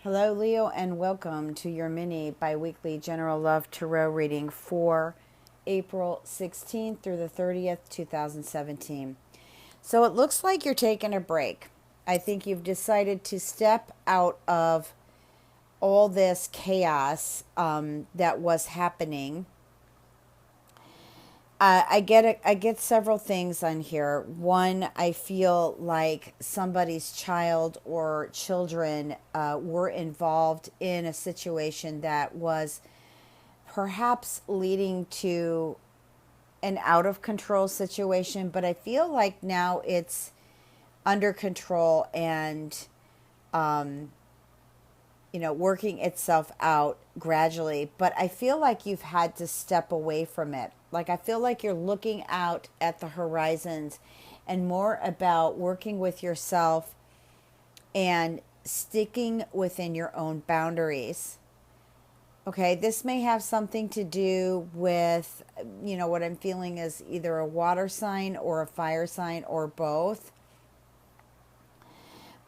Hello, Leo, and welcome to your mini biweekly general love tarot reading for April 16th through the 30th, 2017. So it looks like you're taking a break. I think you've decided to step out of all this chaos that was happening. I get several things on here. One, I feel like somebody's child or children were involved in a situation that was perhaps leading to an out of control situation, but I feel like now it's under control and working itself out gradually. But I feel like you've had to step away from it. Like, I feel like you're looking out at the horizons and more about working with yourself and sticking within your own boundaries. Okay, this may have something to do with, what I'm feeling is either a water sign or a fire sign or both.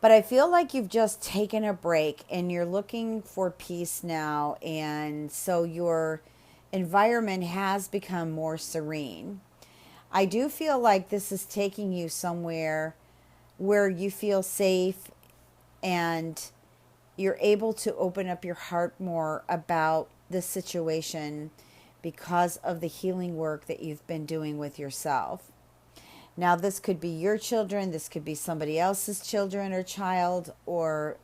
But I feel like you've just taken a break and you're looking for peace now. And so your environment has become more serene. I do feel like this is taking you somewhere where you feel safe and you're able to open up your heart more about the situation because of the healing work that you've been doing with yourself. Now, this could be your children, this could be somebody else's children or child, or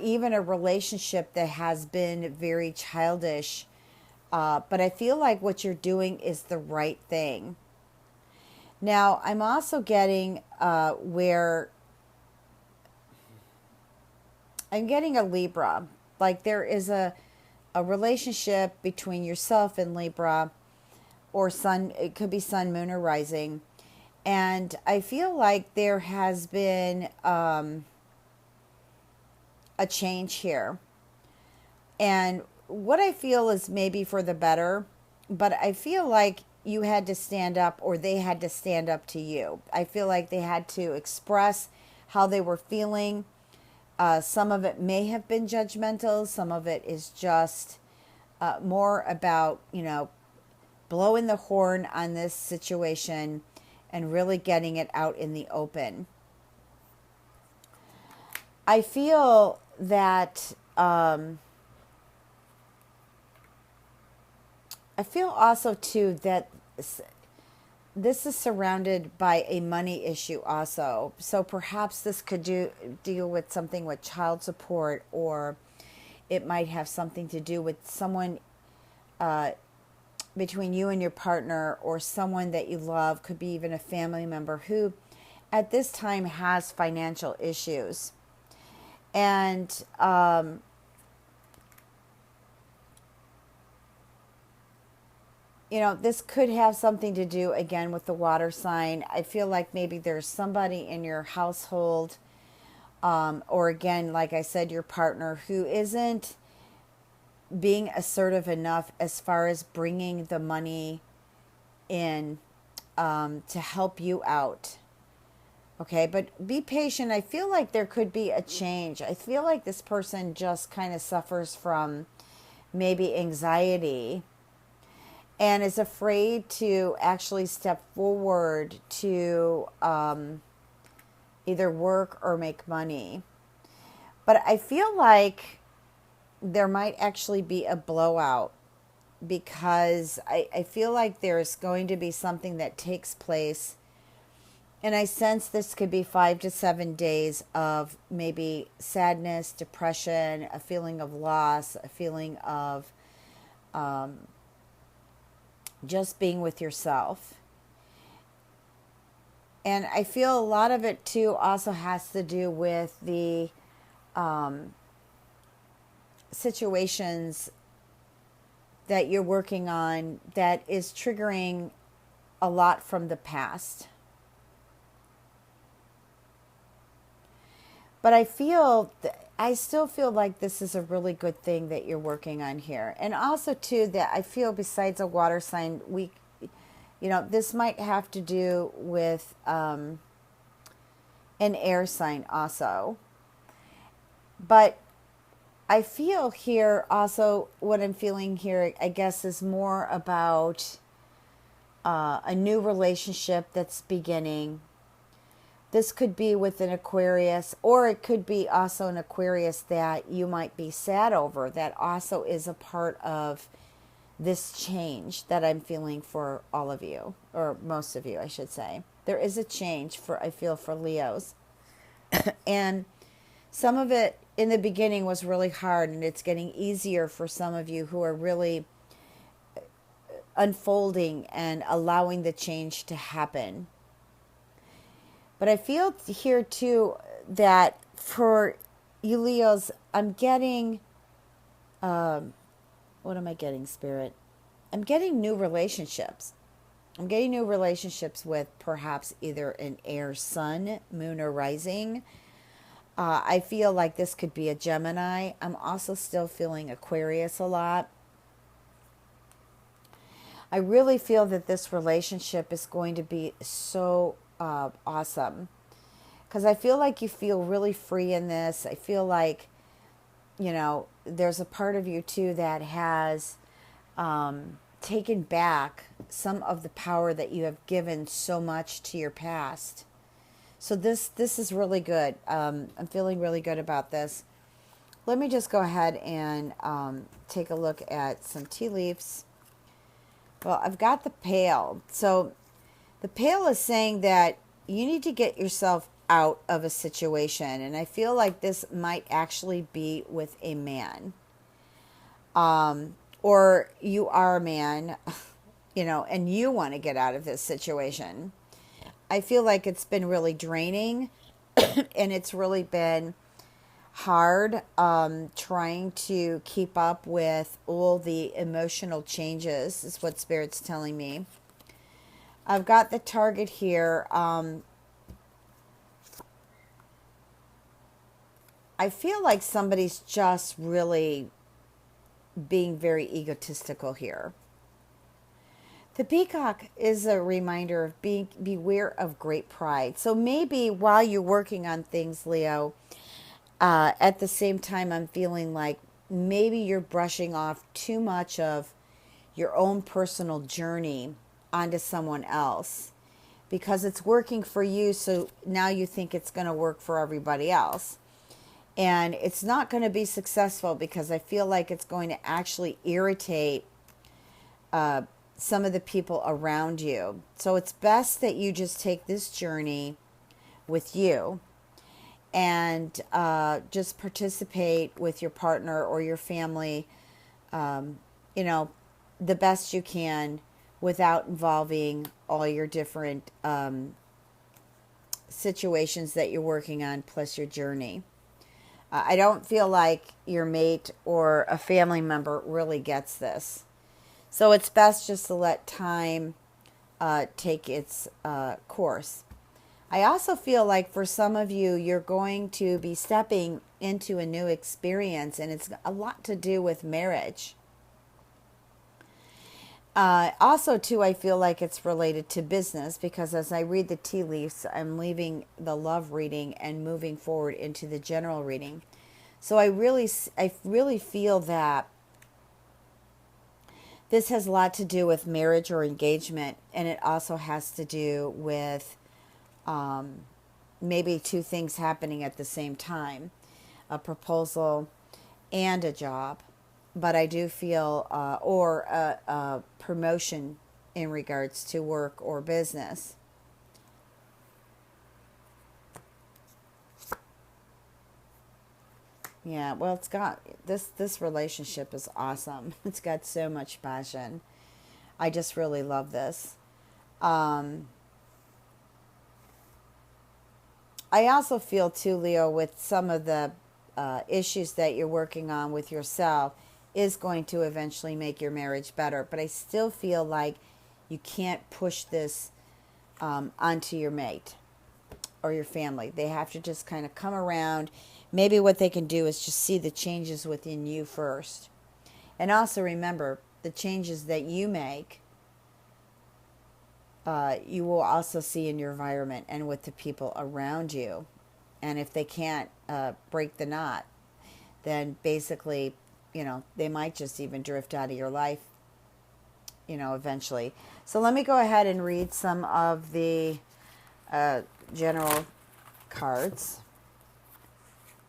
even a relationship that has been very childish. But I feel like what you're doing is the right thing. Now, I'm also getting where I'm getting a Libra. Like there is a relationship between yourself and Libra, or sun, it could be sun, moon, or rising. And I feel like there has been a change here. And what I feel is maybe for the better, but I feel like you had to stand up or they had to stand up to you. I feel like they had to express how they were feeling. Some of it may have been judgmental. Some of it is just more about, blowing the horn on this situation and really getting it out in the open. I feel that I feel also too that this is surrounded by a money issue also. So perhaps this could deal with something with child support, or it might have something to do with someone between you and your partner, or someone that you love, could be even a family member who at this time has financial issues. And this could have something to do again with the water sign. I feel like maybe there's somebody in your household, or again, like I said, your partner who isn't being assertive enough as far as bringing the money in to help you out. Okay, but be patient. I feel like there could be a change. I feel like this person just kind of suffers from maybe anxiety and is afraid to actually step forward to either work or make money. But I feel like there might actually be a blowout, because I feel like there's going to be something that takes place. And I sense this could be 5 to 7 days of maybe sadness, depression, a feeling of loss, a feeling of just being with yourself. And I feel a lot of it too also has to do with the situations that you're working on that is triggering a lot from the past. But I still feel like this is a really good thing that you're working on here. And also too, that I feel besides a water sign, this might have to do with an air sign also. But I feel here also, what I'm feeling here, I guess, is more about a new relationship that's beginning. This could be with an Aquarius, or it could be also an Aquarius that you might be sad over, that also is a part of this change that I'm feeling for all of you, or most of you, I should say. There is a change for, I feel, for Leos. And some of it in the beginning was really hard, and it's getting easier for some of you who are really unfolding and allowing the change to happen. But I feel here too that for you Leos, I'm getting, what am I getting, Spirit? I'm getting new relationships. I'm getting new relationships with perhaps either an air sun, moon, or rising. I feel like this could be a Gemini. I'm also still feeling Aquarius a lot. I really feel that this relationship is going to be so awesome, because I feel like you feel really free in this. I feel like, there's a part of you too that has taken back some of the power that you have given so much to your past. So this is really good. I'm feeling really good about this. Let me just go ahead and take a look at some tea leaves. Well, I've got the Pale. So the Pale is saying that you need to get yourself out of a situation. And I feel like this might actually be with a man. Or you are a man, and you want to get out of this situation. I feel like it's been really draining and it's really been hard trying to keep up with all the emotional changes, is what Spirit's telling me. I've got the Target here. I feel like somebody's just really being very egotistical here. The Peacock is a reminder of beware of great pride. So maybe while you're working on things, Leo, at the same time, I'm feeling like maybe you're brushing off too much of your own personal journey onto someone else because it's working for you. So now you think it's going to work for everybody else. And it's not going to be successful because I feel like it's going to actually irritate some of the people around you. So it's best that you just take this journey with you and just participate with your partner or your family, the best you can without involving all your different situations that you're working on, plus your journey. I don't feel like your mate or a family member really gets this. So it's best just to let time take its course. I also feel like for some of you, you're going to be stepping into a new experience, and it's a lot to do with marriage. Also, too, I feel like it's related to business because as I read the tea leaves, I'm leaving the love reading and moving forward into the general reading. So I really feel that this has a lot to do with marriage or engagement, and it also has to do with maybe two things happening at the same time, a proposal and a job. But I do feel, or a promotion in regards to work or business. Yeah, well, it's got this relationship is awesome. It's got so much passion. I just really love this. Um, I also feel too, Leo, with some of the issues that you're working on with yourself is going to eventually make your marriage better. But I still feel like you can't push this onto your mate or your family. They have to just kind of come around. Maybe what they can do is just see the changes within you first. And also remember, the changes that you make, you will also see in your environment and with the people around you. And if they can't break the knot, then basically, they might just even drift out of your life, eventually. So let me go ahead and read some of the general cards.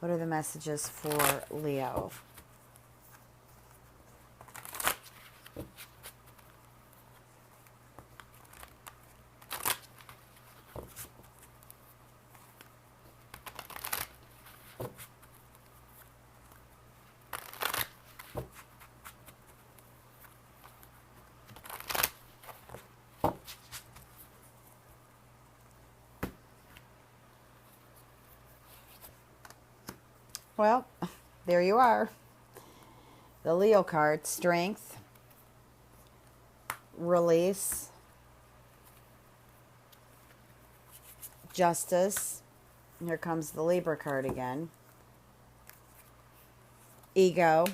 What are the messages for Leo? Well, there you are. The Leo card: strength, release, justice. Here comes the Libra card again. Ego.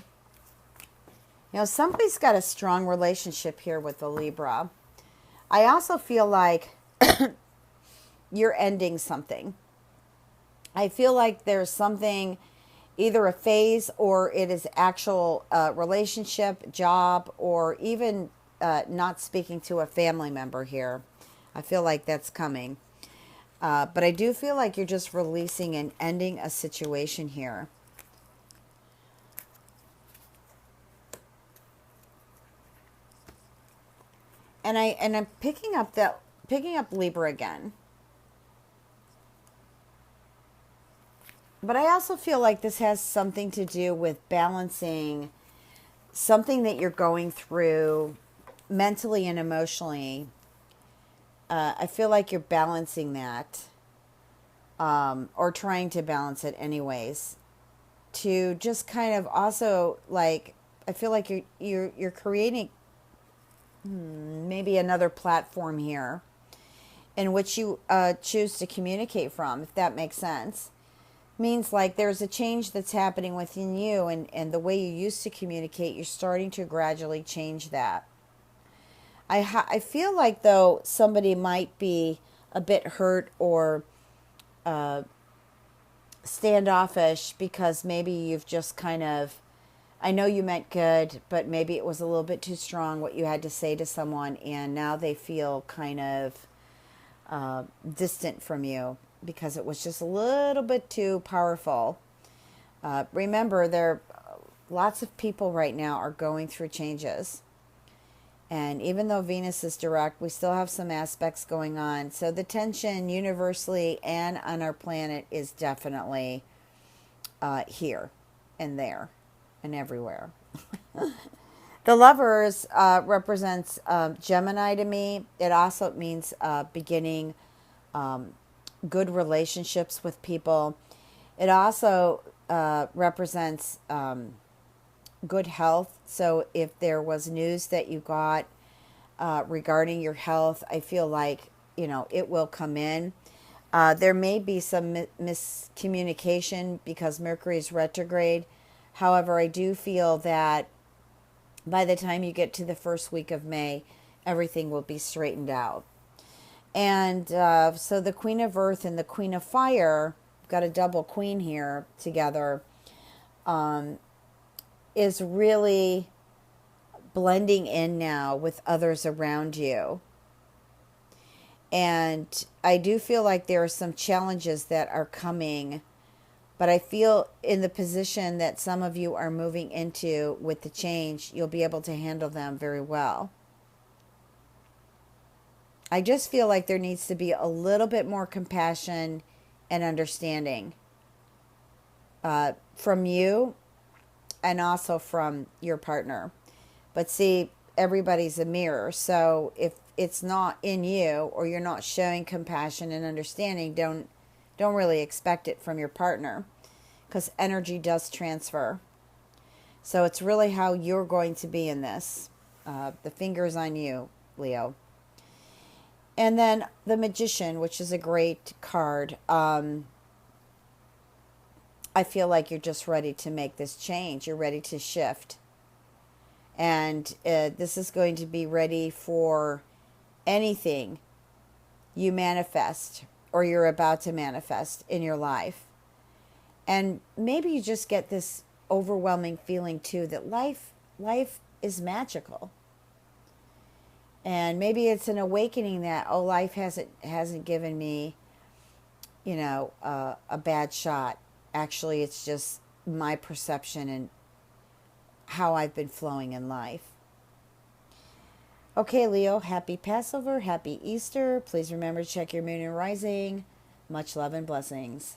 Somebody's got a strong relationship here with the Libra. I also feel like you're ending something. I feel like there's something, either a phase or it is actual relationship, job, or even not speaking to a family member here. I feel like that's coming. But I do feel like you're just releasing and ending a situation here. And I'm picking up Libra again. But I also feel like this has something to do with balancing something that you're going through mentally and emotionally. I feel like you're balancing that, or trying to balance it anyways, to just kind of also, like, I feel like you're creating maybe another platform here in which you choose to communicate from, if that makes sense. Means like there's a change that's happening within you, and the way you used to communicate, you're starting to gradually change that. I feel like, though, somebody might be a bit hurt or standoffish because maybe you've just kind of, I know you meant good, but maybe it was a little bit too strong what you had to say to someone, and now they feel kind of distant from you because it was just a little bit too powerful. Remember, lots of people right now are going through changes. And even though Venus is direct, we still have some aspects going on. So the tension universally and on our planet is definitely here and there and everywhere. The Lovers represents Gemini to me. It also means beginning good relationships with people. It also represents good health. So if there was news that you got regarding your health, I feel like, it will come in. There may be some miscommunication because Mercury is retrograde. However, I do feel that by the time you get to the first week of May, everything will be straightened out. And so the Queen of Earth and the Queen of Fire, got a double queen here together, is really blending in now with others around you. And I do feel like there are some challenges that are coming, but I feel in the position that some of you are moving into with the change, you'll be able to handle them very well. I just feel like there needs to be a little bit more compassion and understanding from you and also from your partner. But see, everybody's a mirror. So if it's not in you, or you're not showing compassion and understanding, don't really expect it from your partner, because energy does transfer. So it's really how you're going to be in this. The finger's on you, Leo. And then the Magician, which is a great card. I feel like you're just ready to make this change. You're ready to shift. And this is going to be ready for anything you manifest or you're about to manifest in your life. And maybe you just get this overwhelming feeling too that life is magical. And maybe it's an awakening that, oh, life hasn't given me, a bad shot. Actually, it's just my perception and how I've been flowing in life. Okay, Leo, happy Passover, happy Easter. Please remember to check your moon and rising. Much love and blessings.